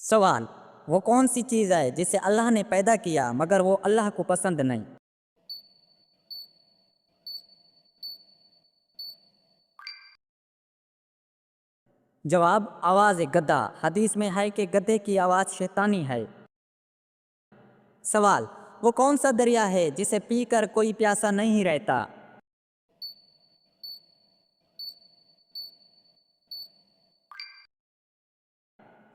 سوال: وہ کون سی چیز ہے جسے اللہ نے پیدا کیا مگر وہ اللہ کو پسند نہیں؟ جواب: آواز گدھا۔ حدیث میں ہے کہ گدھے کی آواز شیطانی ہے۔ سوال: وہ کون سا دریا ہے جسے پی کر کوئی پیاسا نہیں رہتا؟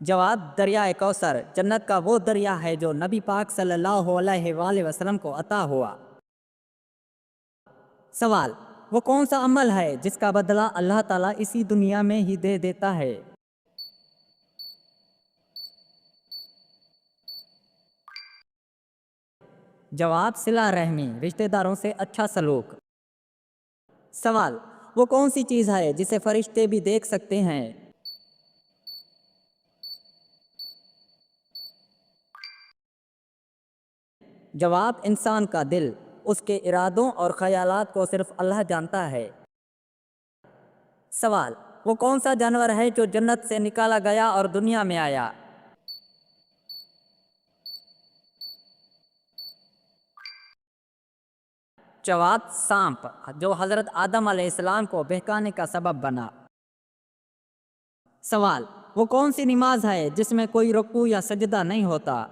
جواب: دریائے کوثر۔ جنت کا وہ دریا ہے جو نبی پاک صلی اللہ علیہ وآلہ وسلم کو عطا ہوا۔ سوال: وہ کون سا عمل ہے جس کا بدلہ اللہ تعالیٰ اسی دنیا میں ہی دے دیتا ہے؟ جواب: صلہ رحمی، رشتہ داروں سے اچھا سلوک۔ سوال: وہ کون سی چیز ہے جسے فرشتے بھی دیکھ سکتے ہیں؟ جواب: انسان کا دل۔ اس کے ارادوں اور خیالات کو صرف اللہ جانتا ہے۔ سوال: وہ کون سا جانور ہے جو جنت سے نکالا گیا اور دنیا میں آیا؟ جواب: سانپ، جو حضرت آدم علیہ السلام کو بہکانے کا سبب بنا۔ سوال: وہ کون سی نماز ہے جس میں کوئی رکوع یا سجدہ نہیں ہوتا؟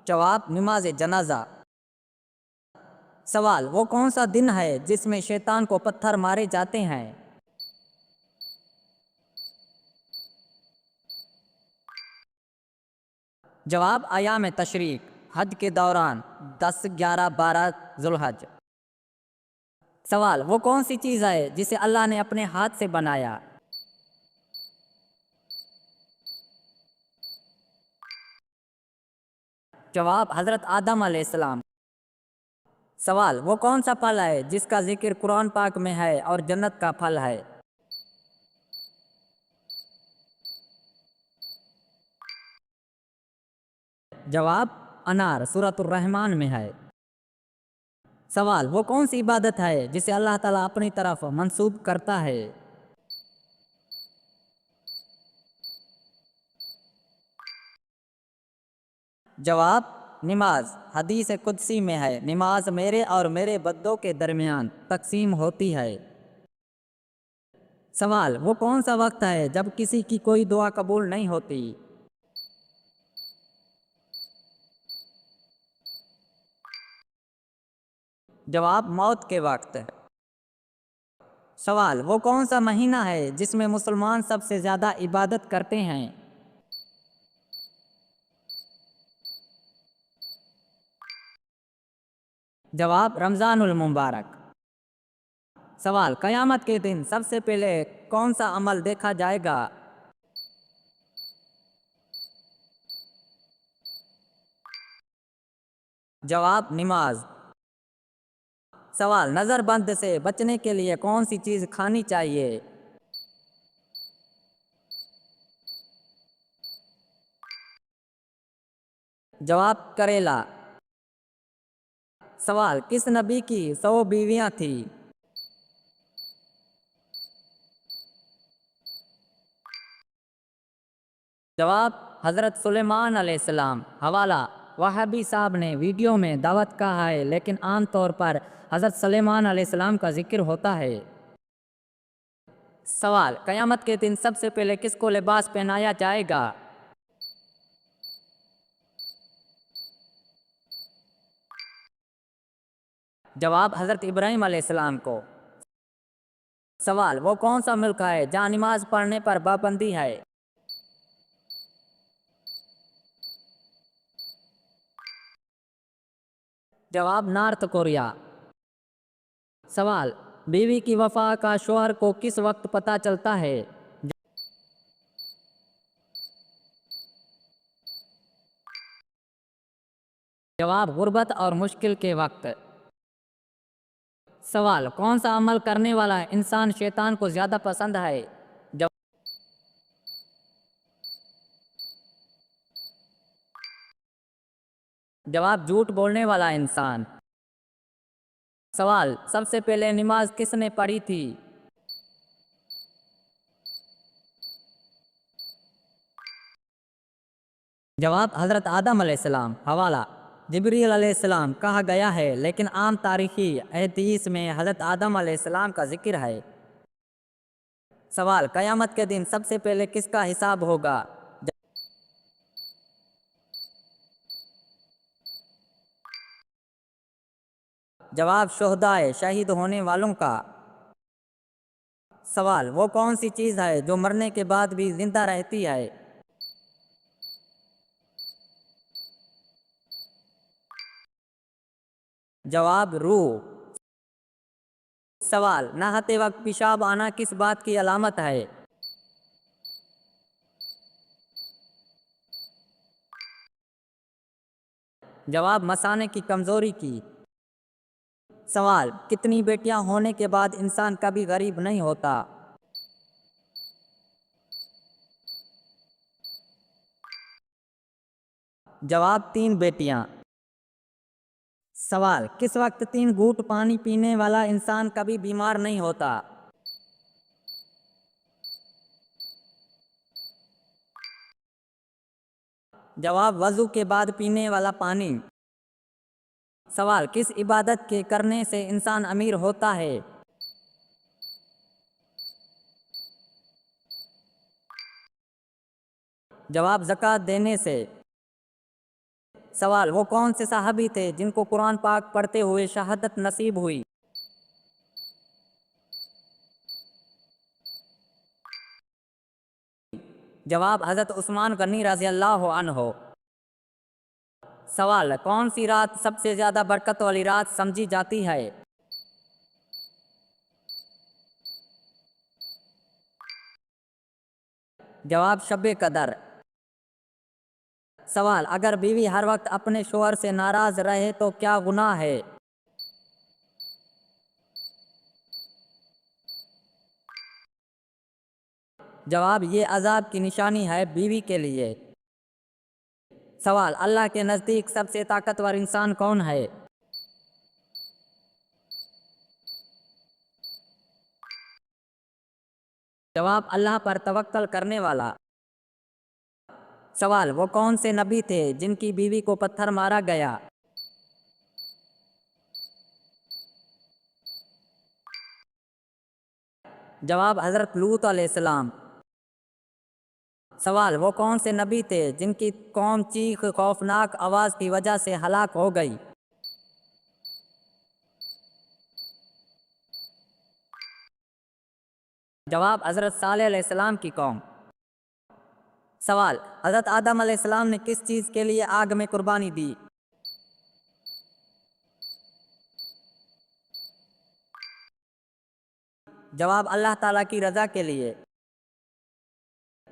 جواب: نماز جنازہ۔ سوال: وہ کون سا دن ہے جس میں شیطان کو پتھر مارے جاتے ہیں؟ جواب: ایام تشریق، حج کے دوران 10، 11، 12 ذوالحج۔ سوال: وہ کون سی چیز ہے جسے اللہ نے اپنے ہاتھ سے بنایا؟ جواب: حضرت آدم علیہ السلام۔ سوال: وہ کون سا پھل ہے جس کا ذکر قرآن پاک میں ہے اور جنت کا پھل ہے؟ جواب: انار، سورۃ الرحمن میں ہے۔ سوال: وہ کون سی عبادت ہے جسے اللہ تعالیٰ اپنی طرف منسوب کرتا ہے؟ جواب: نماز۔ حدیث قدسی میں ہے، نماز میرے اور میرے بندوں کے درمیان تقسیم ہوتی ہے۔ سوال: وہ کون سا وقت ہے جب کسی کی کوئی دعا قبول نہیں ہوتی؟ جواب: موت کے وقت۔ سوال: وہ کون سا مہینہ ہے جس میں مسلمان سب سے زیادہ عبادت کرتے ہیں؟ جواب: رمضان المبارک۔ سوال: قیامت کے دن سب سے پہلے کون سا عمل دیکھا جائے گا؟ جواب: نماز۔ سوال: نظر بند سے بچنے کے لیے کون سی چیز کھانی چاہیے؟ جواب: کریلا۔ سوال: کس نبی کی 100 بیویاں تھیں؟ جواب: حضرت سلیمان علیہ السلام۔ حوالہ: وہابی صاحب نے ویڈیو میں دعوت کہا ہے لیکن عام طور پر حضرت سلیمان علیہ السلام کا ذکر ہوتا ہے۔ سوال: قیامت کے دن سب سے پہلے کس کو لباس پہنایا جائے گا؟ جواب: حضرت ابراہیم علیہ السلام کو۔ سوال: وہ کون سا ملک ہے جہاں نماز پڑھنے پر پابندی ہے؟ جواب: نارتھ کوریا۔ سوال: بیوی کی وفا کا شوہر کو کس وقت پتہ چلتا ہے؟ جواب: غربت اور مشکل کے وقت۔ سوال: کون سا عمل کرنے والا انسان شیطان کو زیادہ پسند ہے؟ جواب: جھوٹ بولنے والا انسان۔ سوال: سب سے پہلے نماز کس نے پڑھی تھی؟ جواب حضرت آدم علیہ السلام۔ حوالہ جبریل علیہ السلام کہا گیا ہے، لیکن عام تاریخی احادیث میں حضرت آدم علیہ السلام کا ذکر ہے۔ سوال، قیامت کے دن سب سے پہلے کس کا حساب ہوگا؟ جواب، شہدائے، شہید ہونے والوں کا۔ سوال، وہ کون سی چیز ہے جو مرنے کے بعد بھی زندہ رہتی ہے؟ جواب، روح۔ سوال، نہاتے وقت پیشاب آنا کس بات کی علامت ہے؟ جواب، مثانے کی کمزوری کی۔ سوال، کتنی بیٹیاں ہونے کے بعد انسان کبھی غریب نہیں ہوتا؟ جواب، 3 بیٹیاں۔ سوال، کس وقت 3 گھونٹ پانی پینے والا انسان کبھی بیمار نہیں ہوتا؟ جواب، وضو کے بعد پینے والا پانی۔ سوال، کس عبادت کے کرنے سے انسان امیر ہوتا ہے؟ جواب، زکوٰۃ دینے سے۔ سوال، وہ کون سے صحابی تھے جن کو قرآن پاک پڑھتے ہوئے شہادت نصیب ہوئی؟ جواب، حضرت عثمان غنی رضی اللہ عنہ۔ سوال، کون سی رات سب سے زیادہ برکت والی رات سمجھی جاتی ہے؟ جواب، شب قدر۔ سوال، اگر بیوی ہر وقت اپنے شوہر سے ناراض رہے تو کیا گناہ ہے؟ جواب، یہ عذاب کی نشانی ہے بیوی کے لیے۔ سوال، اللہ کے نزدیک سب سے طاقتور انسان کون ہے؟ جواب، اللہ پر توکل کرنے والا۔ سوال، وہ کون سے نبی تھے جن کی بیوی کو پتھر مارا گیا؟ جواب، حضرت لوط علیہ السلام۔ سوال، وہ کون سے نبی تھے جن کی قوم چیخ خوفناک آواز کی وجہ سے ہلاک ہو گئی؟ جواب، حضرت صالح علیہ السلام کی قوم۔ سوال، حضرت آدم علیہ السلام نے کس چیز کے لیے آگ میں قربانی دی؟ جواب، اللہ تعالیٰ کی رضا کے لیے۔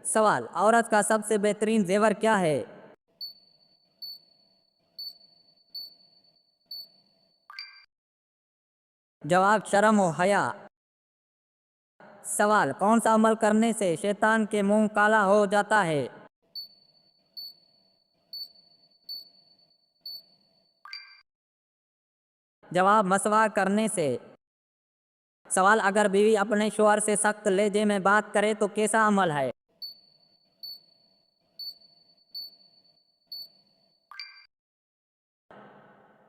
سوال، عورت کا سب سے بہترین زیور کیا ہے؟ جواب، شرم و حیا۔ سوال، کون سا عمل کرنے سے شیطان کے منہ کالا ہو جاتا ہے؟ جواب، مسواک کرنے سے۔ سوال، اگر بیوی اپنے شوہر سے سخت لہجے میں بات کرے تو کیسا عمل ہے؟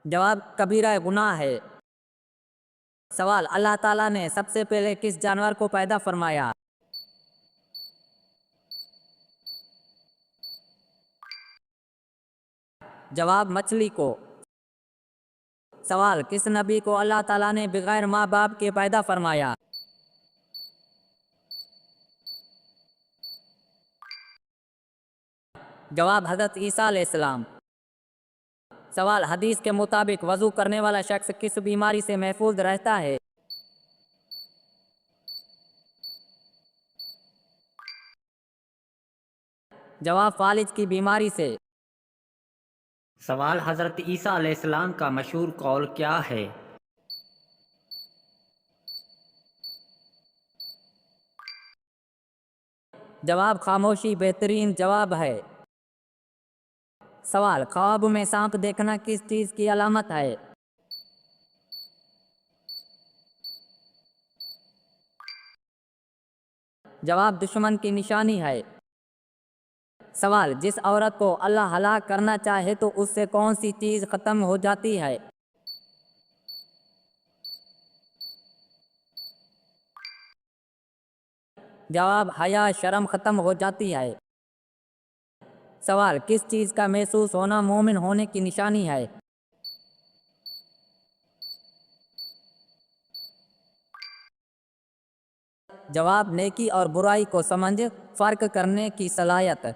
جواب، کبیرہ گناہ ہے۔ سوال، اللہ تعالیٰ نے سب سے پہلے کس جانور کو پیدا فرمایا؟ جواب، مچھلی کو۔ سوال، کس نبی کو اللہ تعالیٰ نے بغیر ماں باپ کے پیدا فرمایا؟ جواب، حضرت عیسیٰ علیہ السلام۔ سوال، حدیث کے مطابق وضو کرنے والا شخص کس بیماری سے محفوظ رہتا ہے؟ جواب، فالج کی بیماری سے۔ سوال، حضرت عیسیٰ علیہ السلام کا مشہور قول کیا ہے؟ جواب، خاموشی بہترین جواب ہے۔ سوال، خواب میں سانپ دیکھنا کس چیز کی علامت ہے؟ جواب، دشمن کی نشانی ہے۔ سوال، جس عورت کو اللہ ہلاک کرنا چاہے تو اس سے کون سی چیز ختم ہو جاتی ہے؟ جواب، حیا شرم ختم ہو جاتی ہے۔ سوال، کس چیز کا محسوس ہونا مومن ہونے کی نشانی ہے؟ جواب، نیکی اور برائی کو سمجھ فرق کرنے کی صلاحیت۔